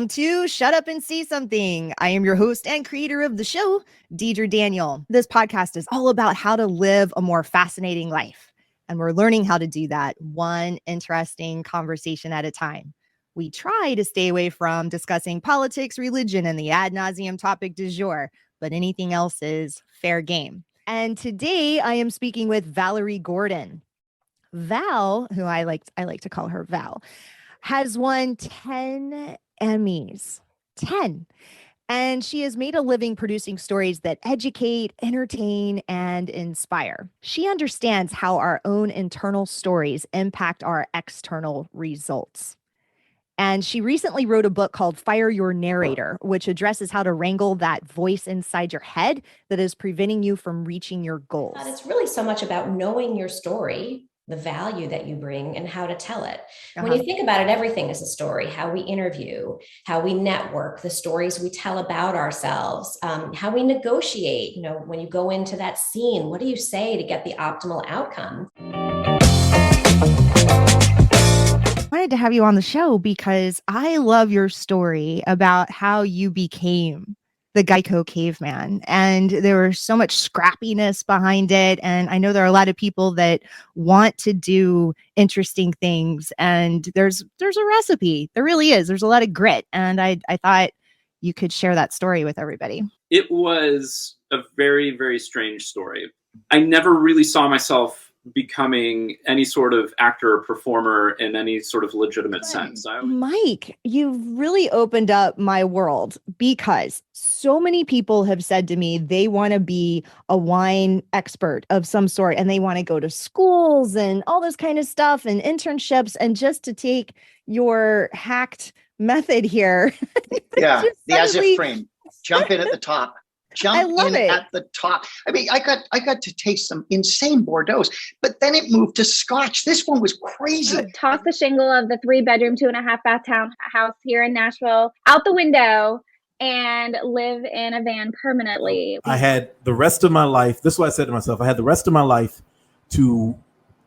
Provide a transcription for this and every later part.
Welcome to Shut Up and See Something. I am your host and creator of the show, Deedre Daniel. This podcast is all about how to live a more fascinating life. And we're learning how to do that one interesting conversation at a time. We try to stay away from discussing politics, religion, and the ad nauseum topic du jour, but anything else is fair game. And today I am speaking with Valerie Gordon. Val, who I like to call her Val, has won 10 Emmys. 10. And she has made a living producing stories that educate, entertain, and inspire. She understands how our own internal stories impact our external results. And she recently wrote a book called Fire Your Narrator, which addresses how to wrangle that voice inside your head that is preventing you from reaching your goals. It's really so much about knowing your story, the value that you bring, and how to tell it. When you think about it, everything is a story. How we interview, how we network, the stories we tell about ourselves, how we negotiate. You know, when you go into that scene, what do you say to get the optimal outcome? I wanted to have you on the show because I love your story about how you became the Geico caveman, and there was so much scrappiness behind it. And I know there are a lot of people that want to do interesting things, and there's a recipe. There really is. There's a lot of grit, and I thought you could share that story with everybody. It was a very, very strange story. I never really saw myself becoming any sort of actor or performer in any sort of legitimate sense. Mike, you've really opened up my world, because so many people have said to me they want to be a wine expert of some sort, and they want to go to schools and all this kind of stuff and internships, and just to take your hacked method here. Yeah, the as if frame. Jump in at the top. Jump in at the top. I mean, I got to taste some insane Bordeaux, but then it moved to Scotch. This one was crazy. Toss the shingle of the 3-bedroom, 2.5 bath townhouse here in Nashville out the window and live in a van permanently. I had the rest of my life. This is what I said to myself. I had the rest of my life to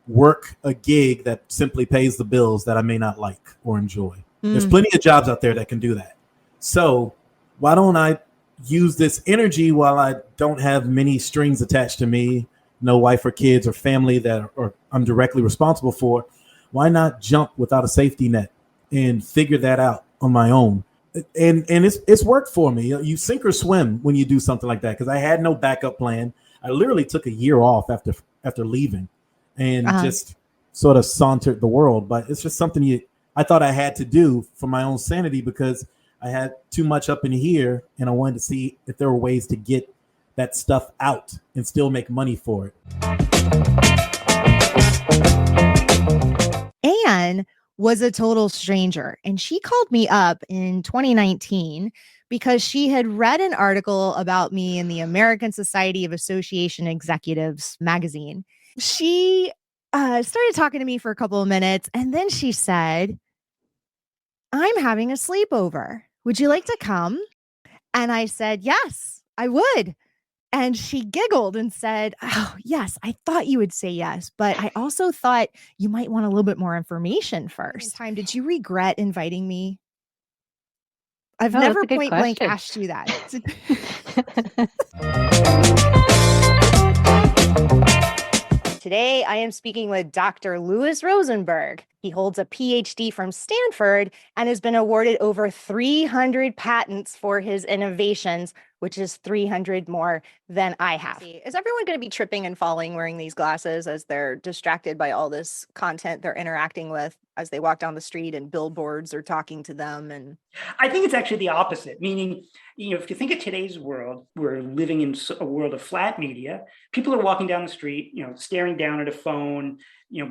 work a gig that simply pays the bills that I may not like or enjoy. There's plenty of jobs out there that can do that. So why don't I use this energy while I don't have many strings attached to me, no wife or kids or family that I'm directly responsible for? Why not jump without a safety net and figure that out on my own? And it's worked for me. You sink or swim when you do something like that, because I had no backup plan. I literally took a year off after leaving and just sort of sauntered the world. But it's just something I thought I had to do for my own sanity, because I had too much up in here, and I wanted to see if there were ways to get that stuff out and still make money for it. Anne was a total stranger, and she called me up in 2019 because she had read an article about me in the American Society of Association Executives magazine. She started talking to me for a couple of minutes, and then she said, "I'm having a sleepover. Would you like to come?" And I said, "Yes, I would." And she giggled and said, "Oh, yes, I thought you would say yes, but I also thought you might want a little bit more information first." Did you regret inviting me? I've never point blank asked you that. Today, I am speaking with Dr. Louis Rosenberg. He holds a PhD from Stanford and has been awarded over 300 patents for his innovations, which is 300 more than I have. Is everyone going to be tripping and falling wearing these glasses as they're distracted by all this content they're interacting with as they walk down the street and billboards are talking to them? And I think it's actually the opposite, meaning, if you think of today's world, we're living in a world of flat media. People are walking down the street, staring down at a phone,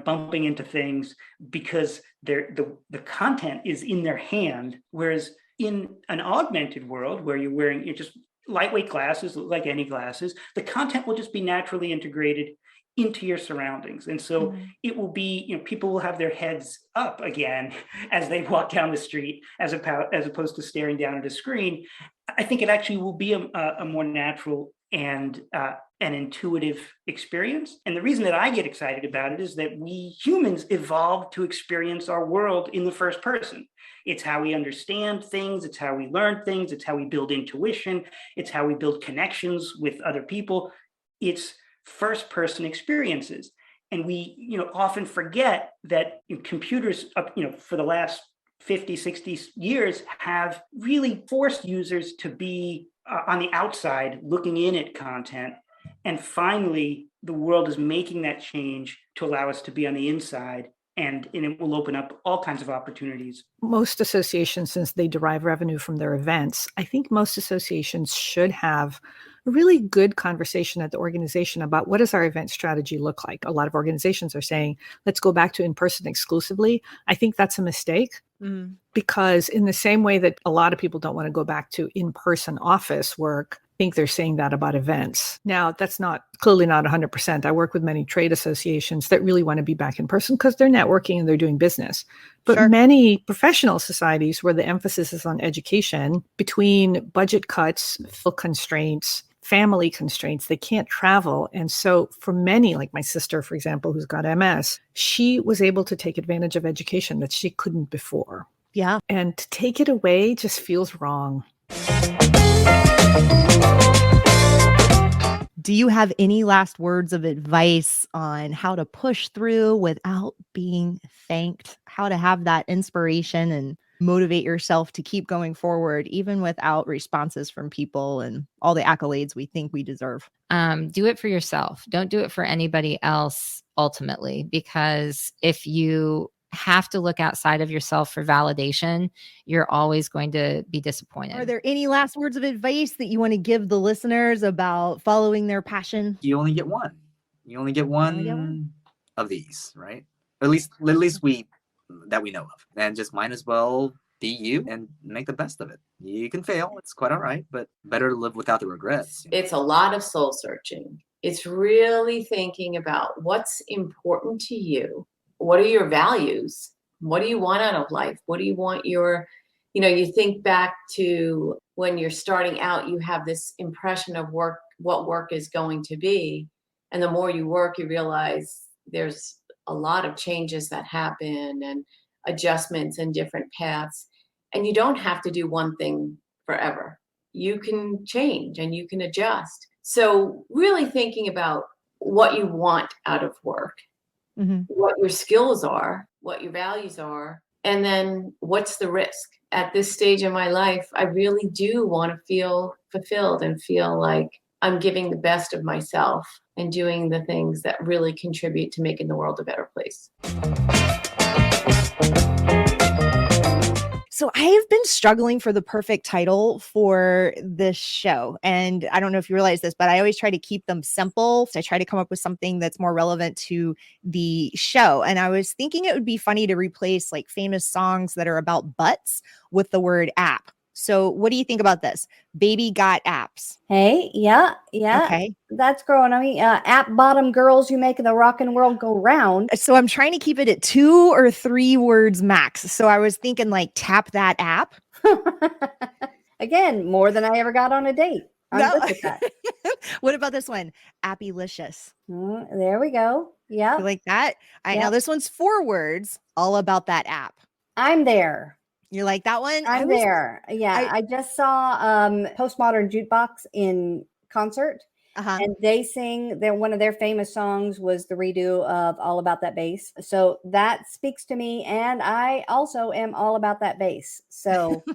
bumping into things because the content is in their hand. Whereas in an augmented world where you're wearing just lightweight glasses, like any glasses, the content will just be naturally integrated into your surroundings. And so it will be, people will have their heads up again as they walk down the street, as opposed to staring down at a screen. I think it actually will be a more natural and an intuitive experience. And the reason that I get excited about it is that we humans evolved to experience our world in the first person. It's how we understand things. It's how we learn things. It's how we build intuition. It's how we build connections with other people. It's first person experiences. And we, often forget that computers, for the last 50, 60 years have really forced users to be on the outside looking in at content. And finally, the world is making that change to allow us to be on the inside. And it will open up all kinds of opportunities. Most associations, since they derive revenue from their events, I think most associations should have a really good conversation at the organization about what does our event strategy look like. A lot of organizations are saying, let's go back to in-person exclusively. I think that's a mistake. Mm-hmm. Because in the same way that a lot of people don't want to go back to in-person office work, I think they're saying that about events. Now, that's clearly not 100%. I work with many trade associations that really want to be back in person because they're networking and they're doing business. But many professional societies where the emphasis is on education, between budget cuts, fiscal constraints, family constraints, they can't travel. And so for many, like my sister, for example, who's got MS, she was able to take advantage of education that she couldn't before. Yeah. And to take it away just feels wrong. Do you have any last words of advice on how to push through without being thanked? How to have that inspiration and motivate yourself to keep going forward, even without responses from people and all the accolades we think we deserve? Do it for yourself. Don't do it for anybody else ultimately, because if you have to look outside of yourself for validation, you're always going to be disappointed. Are there any last words of advice that you want to give the listeners about following their passion? You only get one. You only get one of these, right? At least we know of. And just might as well be you and make the best of it. You can fail. It's quite all right, but better to live without the regrets. It's a lot of soul searching. It's really thinking about what's important to you. What are your values? What do you want out of life? What do you want you think back to when you're starting out, you have this impression of what work is going to be. And the more you work, you realize there's a lot of changes that happen and adjustments and different paths. And you don't have to do one thing forever. You can change and you can adjust. So really thinking about what you want out of work. Mm-hmm. What your skills are, what your values are, and then what's the risk. At this stage in my life, I really do want to feel fulfilled and feel like I'm giving the best of myself and doing the things that really contribute to making the world a better place. So I have been struggling for the perfect title for this show. And I don't know if you realize this, but I always try to keep them simple. So I try to come up with something that's more relevant to the show. And I was thinking it would be funny to replace like famous songs that are about butts with the word app. So what do you think about this? Baby got apps. Hey, yeah. Okay. That's growing on me. App bottom girls, you make the rockin' world go round. So I'm trying to keep it at 2 or 3 words max. So I was thinking like tap that app. Again, more than I ever got on a date. I'm good with that. What about this one? Appylicious. There we go. Yeah. You like that? Now this one's 4 words, all about that app. I'm there. You like that one? I'm there. Yeah. I just saw Postmodern Jukebox in concert. Uh-huh. And they sing one of their famous songs was the redo of All About That Bass. So that speaks to me. And I also am all about that bass. So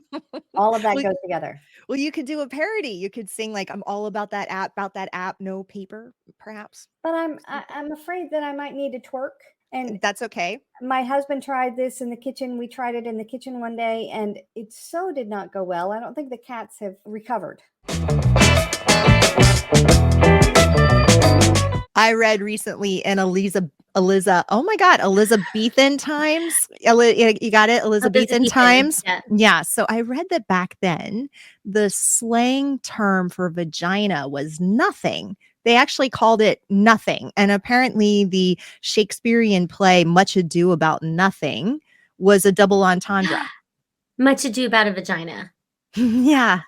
all of that goes together. Well, you could do a parody. You could sing like, I'm all about that app, no paper, perhaps. But I'm afraid that I might need to twerk. And that's okay. My husband tried this in the kitchen. We tried it in the kitchen one day, and it so did not go well. I don't think the cats have recovered. I read recently in Elizabethan times. You got it? Elizabethan times. Yeah. So I read that back then, the slang term for vagina was nothing. They actually called it nothing. And apparently the Shakespearean play Much Ado About Nothing was a double entendre. Much Ado About a Vagina. Yeah.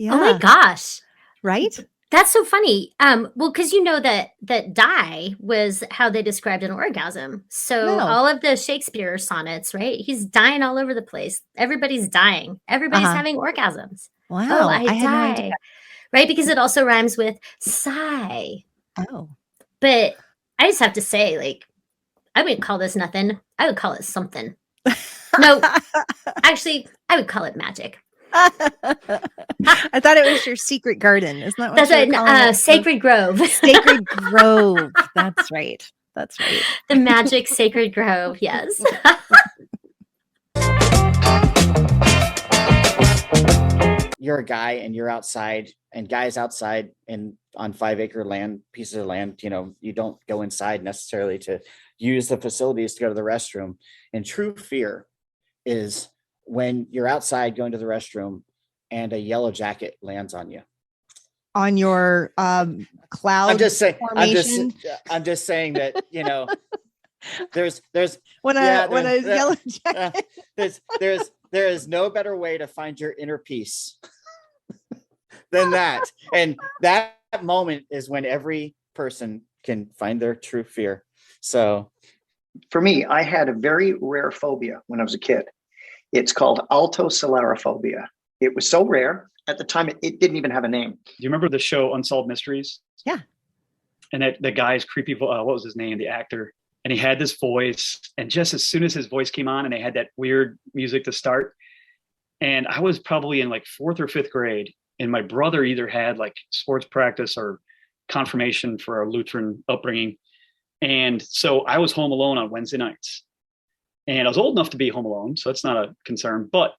Oh my gosh. Right? That's so funny. Well, because you know that die was how they described an orgasm. So all of the Shakespeare sonnets, right? He's dying all over the place. Everybody's dying. Everybody's having orgasms. Wow. Oh, I had no die. idea. Right? Because it also rhymes with sigh. Oh. But I just have to say, like, I wouldn't call this nothing. I would call it something. No, actually, I would call it magic. I thought it was your secret garden. Isn't that what That's you were calling right? it? Sacred Grove. Sacred Grove. That's right. That's right. The magic Sacred Grove. Yes. You're a guy and you're outside, and guys outside and on 5-acre land, pieces of land, you know, you don't go inside necessarily to use the facilities to go to the restroom. And true fear is when you're outside going to the restroom and a yellow jacket lands on you. On your cloud I'm just saying that, you know, there's when a yellow jacket. There is no better way to find your inner peace than that. And that moment is when every person can find their true fear. So for me, I had a very rare phobia when I was a kid. It's called altocellulophobia. It was so rare at the time, it didn't even have a name. Do you remember the show Unsolved Mysteries? Yeah. And the guy's creepy, what was his name? The actor. And he had this voice. And just as soon as his voice came on and they had that weird music to start, and I was probably in like 4th or 5th grade, and my brother either had like sports practice or confirmation for our Lutheran upbringing. And so I was home alone on Wednesday nights. And I was old enough to be home alone, so that's not a concern. But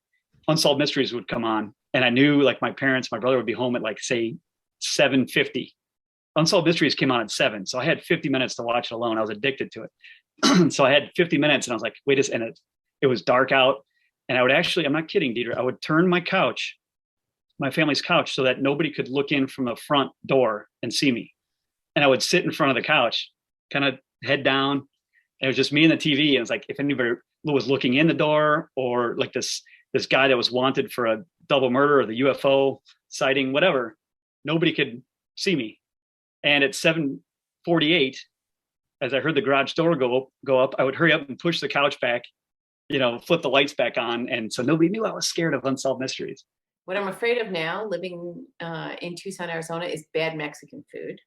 Unsolved Mysteries would come on, and I knew like my brother would be home at like, say, 7:50. Unsolved Mysteries came on at 7, so I had 50 minutes to watch it alone. I was addicted to it. So I had 50 minutes, and I was like, wait a second. It was dark out, and I would actually, I'm not kidding, Deidre, I would turn my couch, my family's couch, so that nobody could look in from the front door and see me. And I would sit in front of the couch, kind of head down. And it was just me and the TV. And it's like, if anybody was looking in the door, or like this guy that was wanted for a double murder or the UFO sighting, whatever, nobody could see me. And at 7:48, as I heard the garage door go up, I would hurry up and push the couch back, you know, flip the lights back on. And so nobody knew I was scared of Unsolved Mysteries. What I'm afraid of now, living in Tucson, Arizona, is bad Mexican food.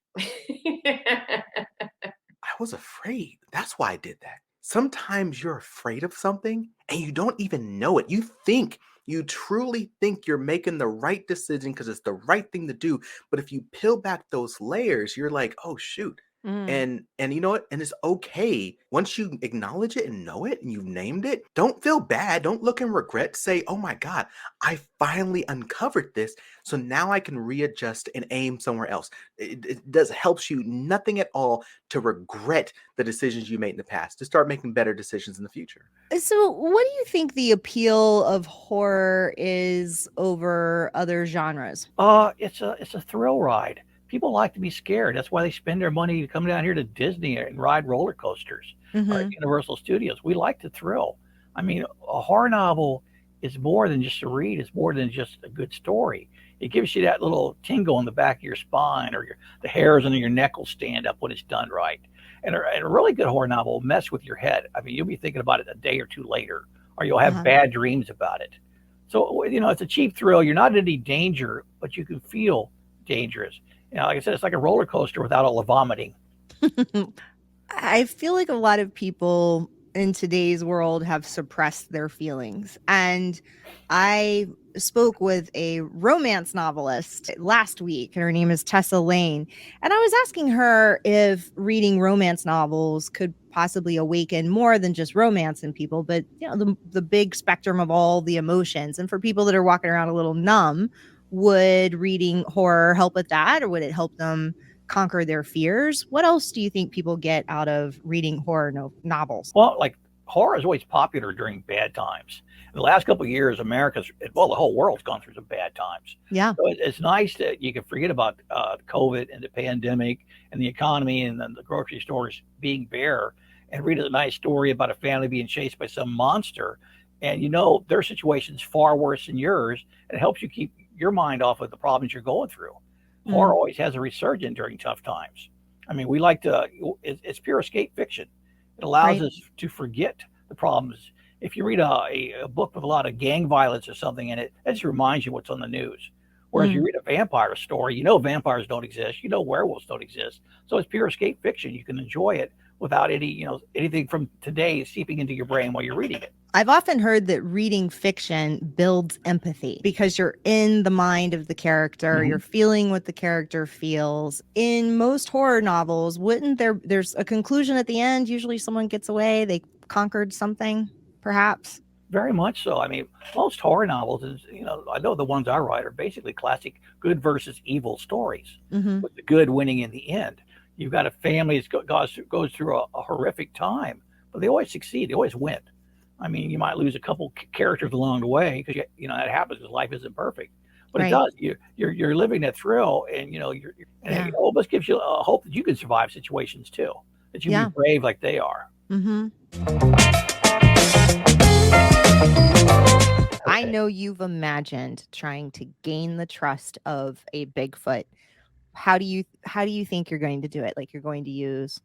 I was afraid. That's why I did that. Sometimes you're afraid of something and you don't even know it. You truly think you're making the right decision because it's the right thing to do. But if you peel back those layers, you're like, oh, shoot. And you know what? And it's okay. Once you acknowledge it and know it and you've named it, don't feel bad. Don't look and regret. Say, oh my God, I finally uncovered this. So now I can readjust and aim somewhere else. It helps you nothing at all to regret the decisions you made in the past, to start making better decisions in the future. So what do you think the appeal of horror is over other genres? It's a thrill ride. People like to be scared. That's why they spend their money to come down here to Disney and ride roller coasters or at Universal Studios. We like to thrill. I mean, a horror novel is more than just a read. It's more than just a good story. It gives you that little tingle in the back of your spine, or the hairs under your neck will stand up when it's done right. And a really good horror novel will mess with your head. I mean, you'll be thinking about it a day or two later, or you'll have bad dreams about it. So, you know, it's a cheap thrill. You're not in any danger, but you can feel dangerous. You know, like I said, it's like a roller coaster without all the vomiting. I feel like a lot of people in today's world have suppressed their feelings. And I spoke with a romance novelist last week, and her name is Tessa Layne. And I was asking her if reading romance novels could possibly awaken more than just romance in people, but you know, the big spectrum of all the emotions. And for people that are walking around a little numb, would reading horror help with that, or would it help them conquer their fears? What else do you think people get out of reading horror novels? Well, like horror is always popular during bad times. In the last couple of years, the whole world's gone through some bad times. Yeah. So it's nice that you can forget about COVID and the pandemic and the economy and then the grocery stores being bare and read a nice story about a family being chased by some monster. And you know, their situation's far worse than yours. And it helps you keep your mind off of the problems you're going through. Horror always has a resurgence during tough times. I mean, we like to, it's pure escape fiction. It allows us to forget the problems. If you read a book with a lot of gang violence or something in it, that just reminds you what's on the news. Whereas you read a vampire story, you know vampires don't exist, you know werewolves don't exist. So it's pure escape fiction. You can enjoy it without anything from today seeping into your brain while you're reading it. I've often heard that reading fiction builds empathy because you're in the mind of the character, you're feeling what the character feels. In most horror novels, wouldn't there's a conclusion at the end? Usually someone gets away, they conquered something, perhaps. Very much so. I mean, most horror novels, I know the ones I write are basically classic good versus evil stories, with the good winning in the end. You've got a family that goes through a horrific time, but they always succeed. They always win. I mean, you might lose a couple characters along the way because that happens because life isn't perfect. But it does. You're living that thrill, and it almost gives you a hope that you can survive situations too. That you can be brave like they are. I know you've imagined trying to gain the trust of a Bigfoot. How do you think you're going to do it? Like, you're going to use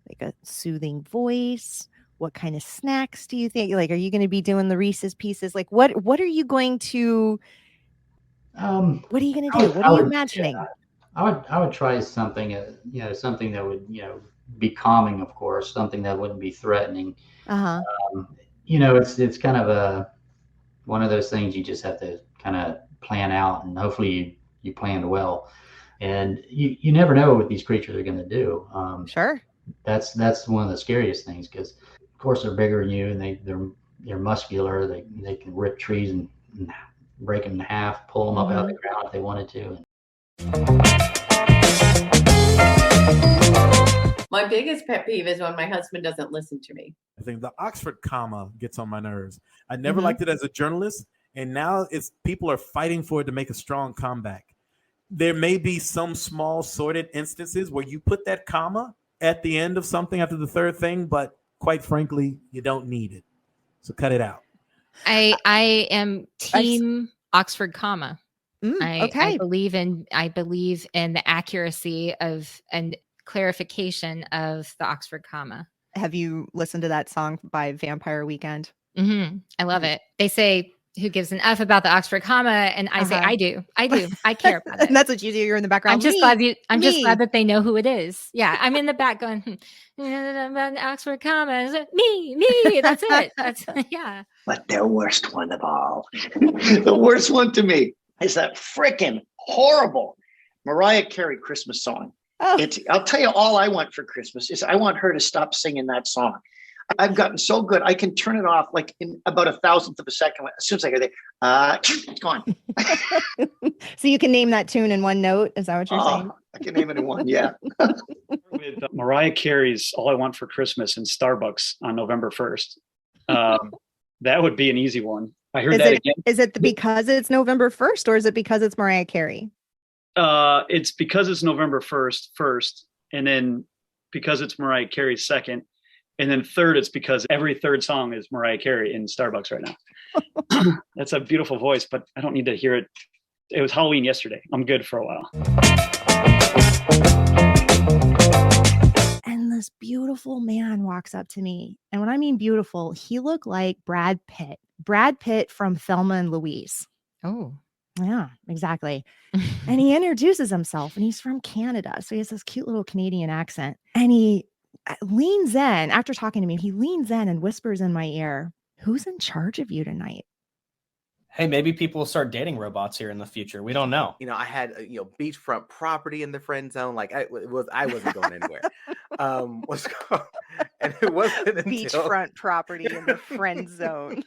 like a soothing voice? What kind of snacks do you think? Like, are you going to be doing the Reese's Pieces? Like, what are you going to? What are you going to do? What are you imagining? I would try something, something that would, be calming, of course, something that wouldn't be threatening. It's kind of one of those things you just have to kind of plan out, and hopefully you planned well. And you never know what these creatures are going to do. Sure. That's one of the scariest things, because of course they're bigger than you, and they're muscular. They can rip trees and break them in half, pull them up out of the ground if they wanted to. My biggest pet peeve is when my husband doesn't listen to me. I think the Oxford comma gets on my nerves. I never liked it as a journalist, and now people are fighting for it to make a strong comeback. There may be some small sorted instances where you put that comma at the end of something after the third thing, but quite frankly, you don't need it. So cut it out. I am team Oxford comma. Okay. I believe in the accuracy of and clarification of the Oxford comma. Have you listened to that song by Vampire Weekend? I love it. They say, who gives an F about the Oxford comma? And I say, I do. I care about it. And that's what you do. You're in the background. I'm just glad that they know who it is. Yeah. I'm in the back going, about the Oxford comma. Me. That's it. Yeah. But the worst one of all, the worst one to me is that freaking horrible Mariah Carey Christmas song. I'll tell you, all I want for Christmas is I want her to stop singing that song. I've gotten so good, I can turn it off like in about 1,000th of a second. As soon as I hear that, it's gone. So you can name that tune in one note? Is that what you're saying? I can name it in one, yeah. With Mariah Carey's All I Want for Christmas in Starbucks on November 1st. That would be an easy one. I heard that again. Is it because it's November 1st, or is it because it's Mariah Carey? It's because it's November 1st first, and then because it's Mariah Carey second, and then third, it's because every third song is Mariah Carey in Starbucks right now. That's a beautiful voice, but I don't need to hear it. It was Halloween yesterday. I'm good for a while. And this beautiful man walks up to me. And when I mean beautiful, he looked like Brad Pitt from Thelma and Louise. Oh. Yeah, exactly. And he introduces himself, and he's from Canada. So he has this cute little Canadian accent. And he leans in, after talking to me, he leans in and whispers in my ear, "Who's in charge of you tonight?" Hey, maybe people will start dating robots here in the future. We don't know. I had beachfront property in the friend zone. Like I wasn't going anywhere. And it wasn't until beachfront property in the friend zone.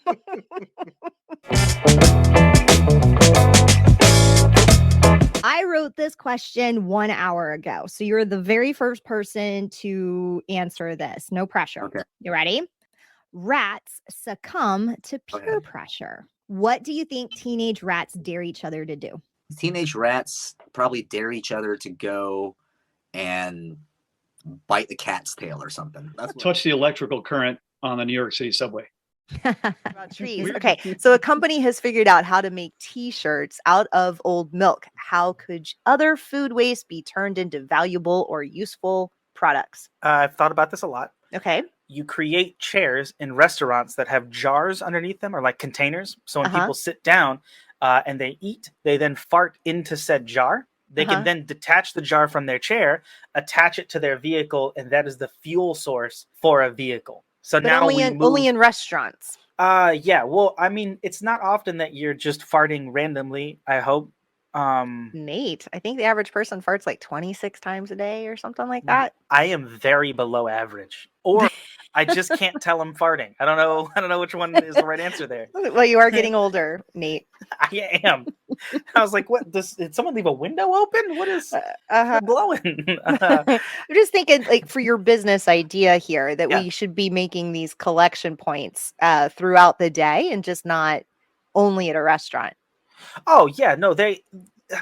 I wrote this question 1 hour ago. So you're the very first person to answer this. No pressure. Okay. You ready? Rats succumb to peer pressure. What do you think teenage rats dare each other to do? Teenage rats probably dare each other to go and bite the cat's tail or something. Touch the electrical current on the New York City subway. About trees. Okay, so a company has figured out how to make t-shirts out of old milk. How could other food waste be turned into valuable or useful products? I've thought about this a lot. Okay. You create chairs in restaurants that have jars underneath them, or like containers. So when people sit down and they eat, they then fart into said jar. They can then detach the jar from their chair, attach it to their vehicle, and that is the fuel source for a vehicle. So but now only in restaurants. Yeah. Well, I mean, it's not often that you're just farting randomly, I hope. Nate, I think the average person farts like 26 times a day or something like that. I am very below average, or I just can't tell I'm farting. I don't know which one is the right answer there. Well, you are getting older, Nate. I am. I was like, what? Did someone leave a window open? What is blowing? I'm just thinking, like, for your business idea here, that we should be making these collection points throughout the day and just not only at a restaurant. Oh, yeah. No,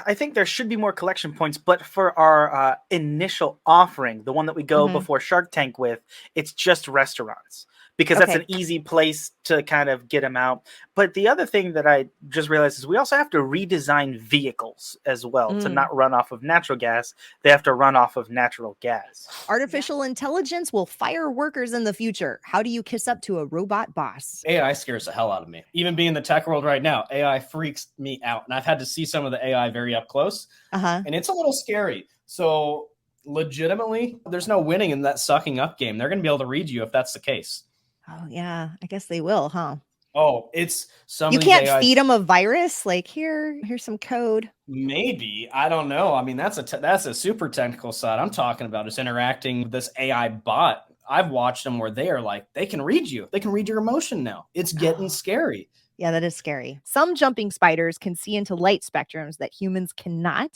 I think there should be more collection points, but for our initial offering, the one that we go before Shark Tank with, it's just restaurants. Because that's an easy place to kind of get them out. But the other thing that I just realized is we also have to redesign vehicles as well to not run off of natural gas. They have to run off of natural gas. Artificial intelligence will fire workers in the future. How do you kiss up to a robot boss? AI scares the hell out of me. Even being in the tech world right now, AI freaks me out. And I've had to see some of the AI very up close. And it's a little scary. So legitimately, there's no winning in that sucking up game. They're going to be able to read you if that's the case. Oh, yeah. I guess they will, huh? Oh, it's some. You can't feed them a virus. Like, here's some code. Maybe. I don't know. I mean, that's a super technical side. I'm talking about is interacting with this AI bot. I've watched them where they are like, they can read you. They can read your emotion now. It's getting scary. Yeah, that is scary. Some jumping spiders can see into light spectrums that humans cannot.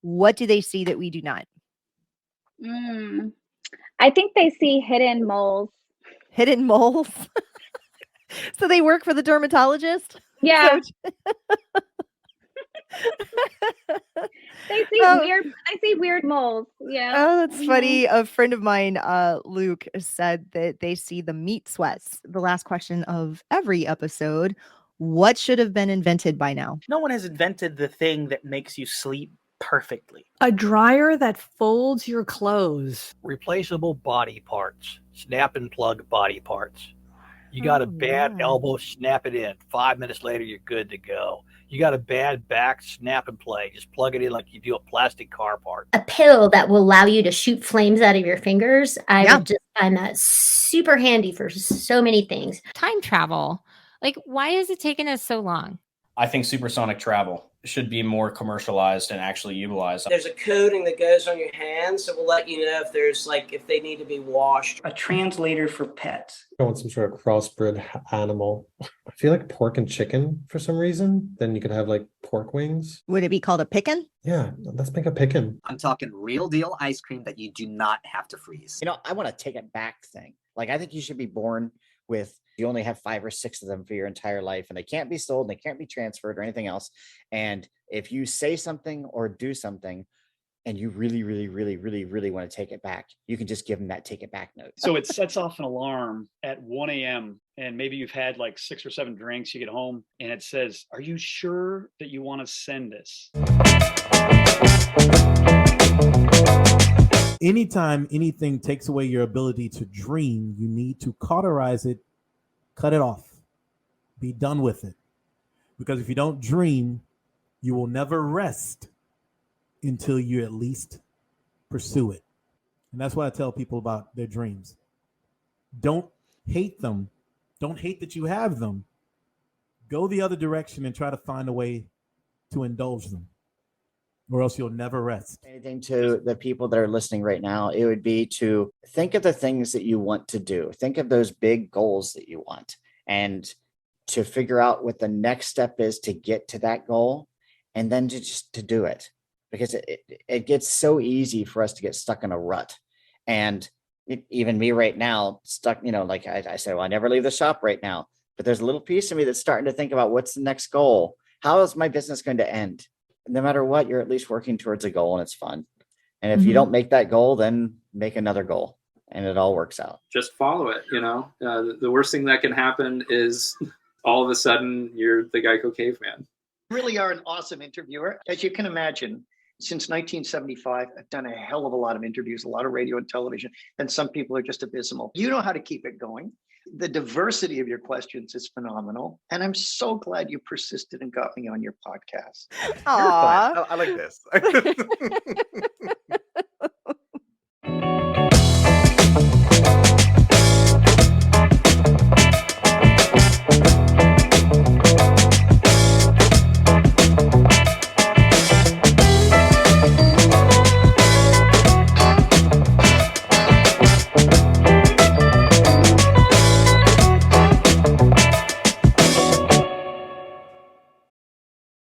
What do they see that we do not? I think they see hidden moles. Hidden moles? So they work for the dermatologist? Yeah. They see weird moles. Yeah. Oh, that's funny. A friend of mine, Luke, said that they see the meat sweats. The last question of every episode. What should have been invented by now? No one has invented the thing that makes you sleep perfectly. A dryer that folds your clothes. Replaceable body parts. Snap and plug body parts. You got a bad elbow, snap it in. 5 minutes later, you're good to go. You got a bad back, snap and play. Just plug it in like you do a plastic car part. A pill that will allow you to shoot flames out of your fingers. I would just find that super handy for so many things. Time travel. Like, why is it taking us so long? I think supersonic travel should be more commercialized and actually utilized. There's a coating that goes on your hands that will let you know if they need to be washed. A translator for pets. I want some sort of crossbred animal. I feel like pork and chicken for some reason. Then you could have like pork wings. Would it be called a pickin'? Yeah, let's make a pickin'. I'm talking real deal ice cream that you do not have to freeze. I want to take it back thing. Like, I think you should be born with, you only have 5 or 6 of them for your entire life, and they can't be sold and they can't be transferred or anything else. And if you say something or do something and you really, really, really, really, really want to take it back, you can just give them that take it back note. So it sets off an alarm at 1 a.m. and maybe you've had like 6 or 7 drinks, you get home and it says, are you sure that you want to send this? Anytime anything takes away your ability to dream, you need to cauterize it, cut it off, be done with it. Because if you don't dream, you will never rest until you at least pursue it. And that's what I tell people about their dreams. Don't hate them. Don't hate that you have them. Go the other direction and try to find a way to indulge them, or else you'll never rest. Anything to the people that are listening right now, it would be to think of the things that you want to do. Think of those big goals that you want, and to figure out what the next step is to get to that goal, and then to do it. Because it gets so easy for us to get stuck in a rut. And even me right now, stuck, like I said, well, I never leave the shop right now, but there's a little piece of me that's starting to think about what's the next goal? How is my business going to end? No matter what, you're at least working towards a goal and it's fun. And if you don't make that goal, then make another goal. and it all works out. Just follow it. The worst thing that can happen is all of a sudden you're the Geico caveman. You really are an awesome interviewer. As you can imagine, since 1975, I've done a hell of a lot of interviews, a lot of radio and television, and some people are just abysmal. You know how to keep it going. The diversity of your questions is phenomenal. And I'm so glad you persisted and got me on your podcast. I like this.